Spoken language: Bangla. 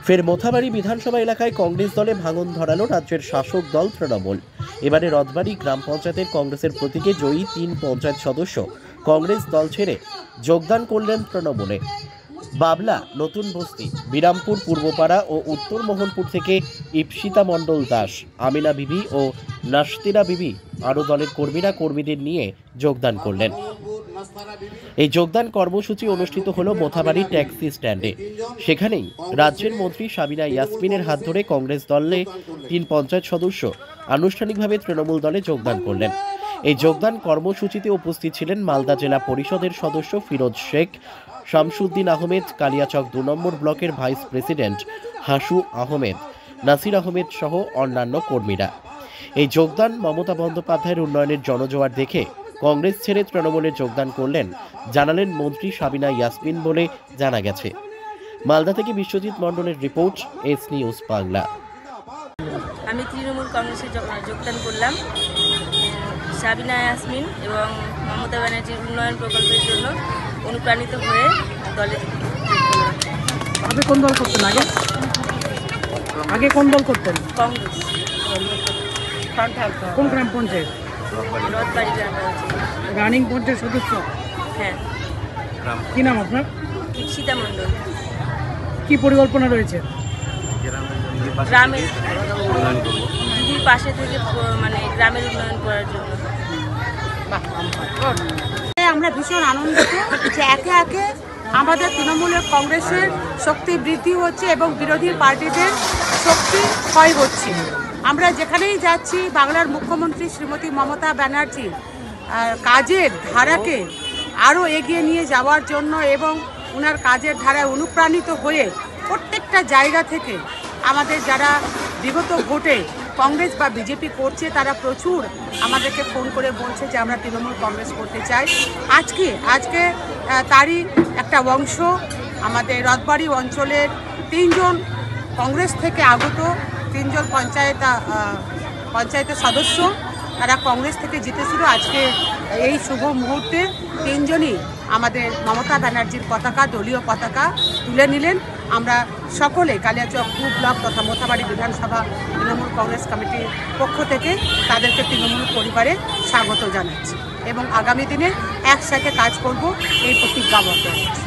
ফের মোথাবাড়ি বিধানসভা এলাকায় কংগ্রেস দলে ভাঙন ধরালো রাজ্যের শাসক দল তৃণমূল। এবারে রথবাড়ি গ্রাম পঞ্চায়েতের কংগ্রেসের প্রতীকে জয়ী 3 পঞ্চায়েত সদস্য কংগ্রেস দল ছেড়ে যোগদান করলেন তৃণমূলে। বাবলা, নতুন বস্তি, বিরামপুর পূর্বপাড়া ও উত্তর মোহনপুর থেকে ইপসিতা মণ্ডল দাস, আমিনা বিবি ও নাস্তিরা বিবি আরও দলের কর্মীদের নিয়ে যোগদান করলেন। এই যোগদান কর্মসূচি অনুষ্ঠিত হলো মোথাবাড়ি ট্যাক্সি স্ট্যান্ডে। সেখানেই রাজ্যের মন্ত্রী সাবিনা ইয়াসমিনের হাত ধরে কংগ্রেস দলে 3 পঞ্চায়েত সদস্য আনুষ্ঠানিকভাবে তৃণমূল দলে যোগদান করলেন। এই যোগদান কর্মসূচিতে উপস্থিত ছিলেন মালদা জেলা পরিষদের সদস্য ফিরোজ শেখ, শামসুদ্দিন আহমেদ, কালিয়াচক 2 নম্বর ব্লকের ভাইস প্রেসিডেন্ট হাসু আহমেদ, নাসির আহমেদ সহ অন্যান্য কর্মীরা। এই যোগদান মমতা বন্দ্যোপাধ্যায়ের উন্নয়নের জনজোয়ার দেখে কংগ্রেস ছেড়ে তৃণমূলে যোগদান করলেন জানালেন মন্ত্রী সাবিনা ইয়াসমিন বলে জানা গেছে। মালদা থেকে বিশ্বজিৎ মণ্ডলের রিপোর্ট, এস নিউজ বাংলা। আমি তৃণমূল কংগ্রেসে যোগদান করলাম সাবিনা ইয়াসমিন এবং মমতা ব্যানার্জির উন্নয়ন প্রকল্পের জন্য অনুপ্রাণিত হয়ে দলে। আগে কোন দল করতেন? আগে কোন দল করতেন? কংগ্রেস। কোন গ্রাম পঞ্চায়েত? রথবাড়ি গ্রাম পঞ্চায়েত। রানিং পঞ্চায়েত সদস্য? হ্যাঁ। কি নাম আপনার? ইপসিতা মণ্ডল। কি পরিকল্পনা রয়েছে? গ্রামের দিদির পাশে থেকে মানে গ্রামের উন্নয়ন করার জন্য। আমরা ভীষণ আনন্দিত যে একে একে আমাদের তৃণমূলের কংগ্রেসের শক্তি বৃদ্ধি হচ্ছে এবং বিরোধী পার্টিদের শক্তি ক্ষয় হচ্ছে। আমরা যেখানেই যাচ্ছি বাংলার মুখ্যমন্ত্রী শ্রীমতী মমতা ব্যানার্জি কাজের ধারাকে আরও এগিয়ে নিয়ে যাওয়ার জন্য এবং ওনার কাজের ধারায় অনুপ্রাণিত হয়ে প্রত্যেকটা জায়গা থেকে আমাদের যারা বিগত ভোটে কংগ্রেস বা বিজেপি করছে তারা প্রচুর আমাদেরকে ফোন করে বলছে যে আমরা তৃণমূল কংগ্রেস করতে চাই। আজকে তারই একটা অংশ আমাদের রথবাড়ি অঞ্চলের 3 জন কংগ্রেস থেকে আগত 3 জন পঞ্চায়েতের সদস্য, তারা কংগ্রেস থেকে জিতেছিল। আজকে এই শুভ মুহূর্তে 3 জনই আমাদের মমতা ব্যানার্জির পতাকা, দলীয় পতাকা তুলে নিলেন। আমরা সকলে কালিয়াচক 2 ব্লক তথা মোথাবাড়ি বিধানসভা তৃণমূল কংগ্রেস কমিটির পক্ষ থেকে তাদেরকে তৃণমূল পরিবারে স্বাগত জানাচ্ছি এবং আগামী দিনে একসাথে কাজ করব এই প্রতিজ্ঞাবদ্ধ হচ্ছে।